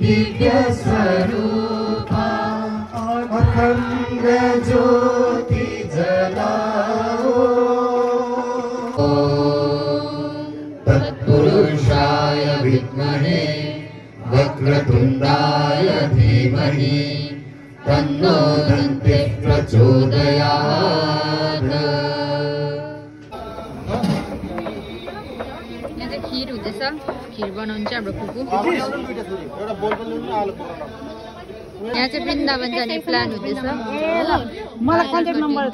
दिव्य स्वरूप अखण्ड ज्योति जलाओ तत्पुरुषाय विद्महे वक्रतुण्डाय धीमहि तन्नो दन्तिः प्रचोदयात्। खीर हुँदैछ खीर बनाउँछ हाम्रो कुकु यहाँ चाहिँ वृन्दावन जाने प्लान हुँदैछ मलाई कन्ट्याक्ट नम्बर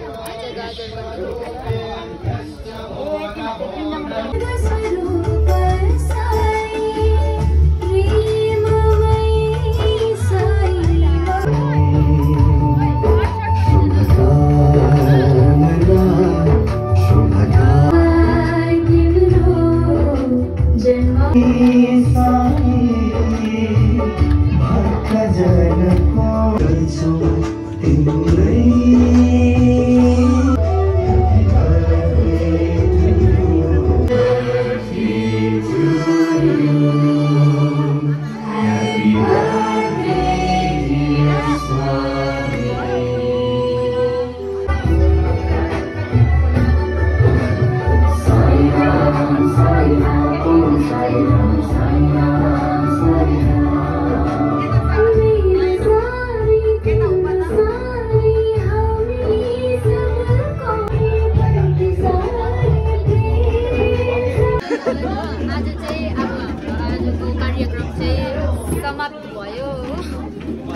समाप्त भयो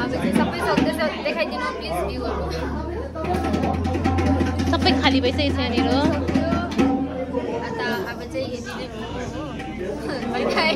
अब चाहिँ सबै सक्दैछ देखाइदिनु प्लिज भ्यूहरु सबै खाली भइसकेछ यहाँनिर अन्त अब चाहिँ यति नै हो बाइ बाइ।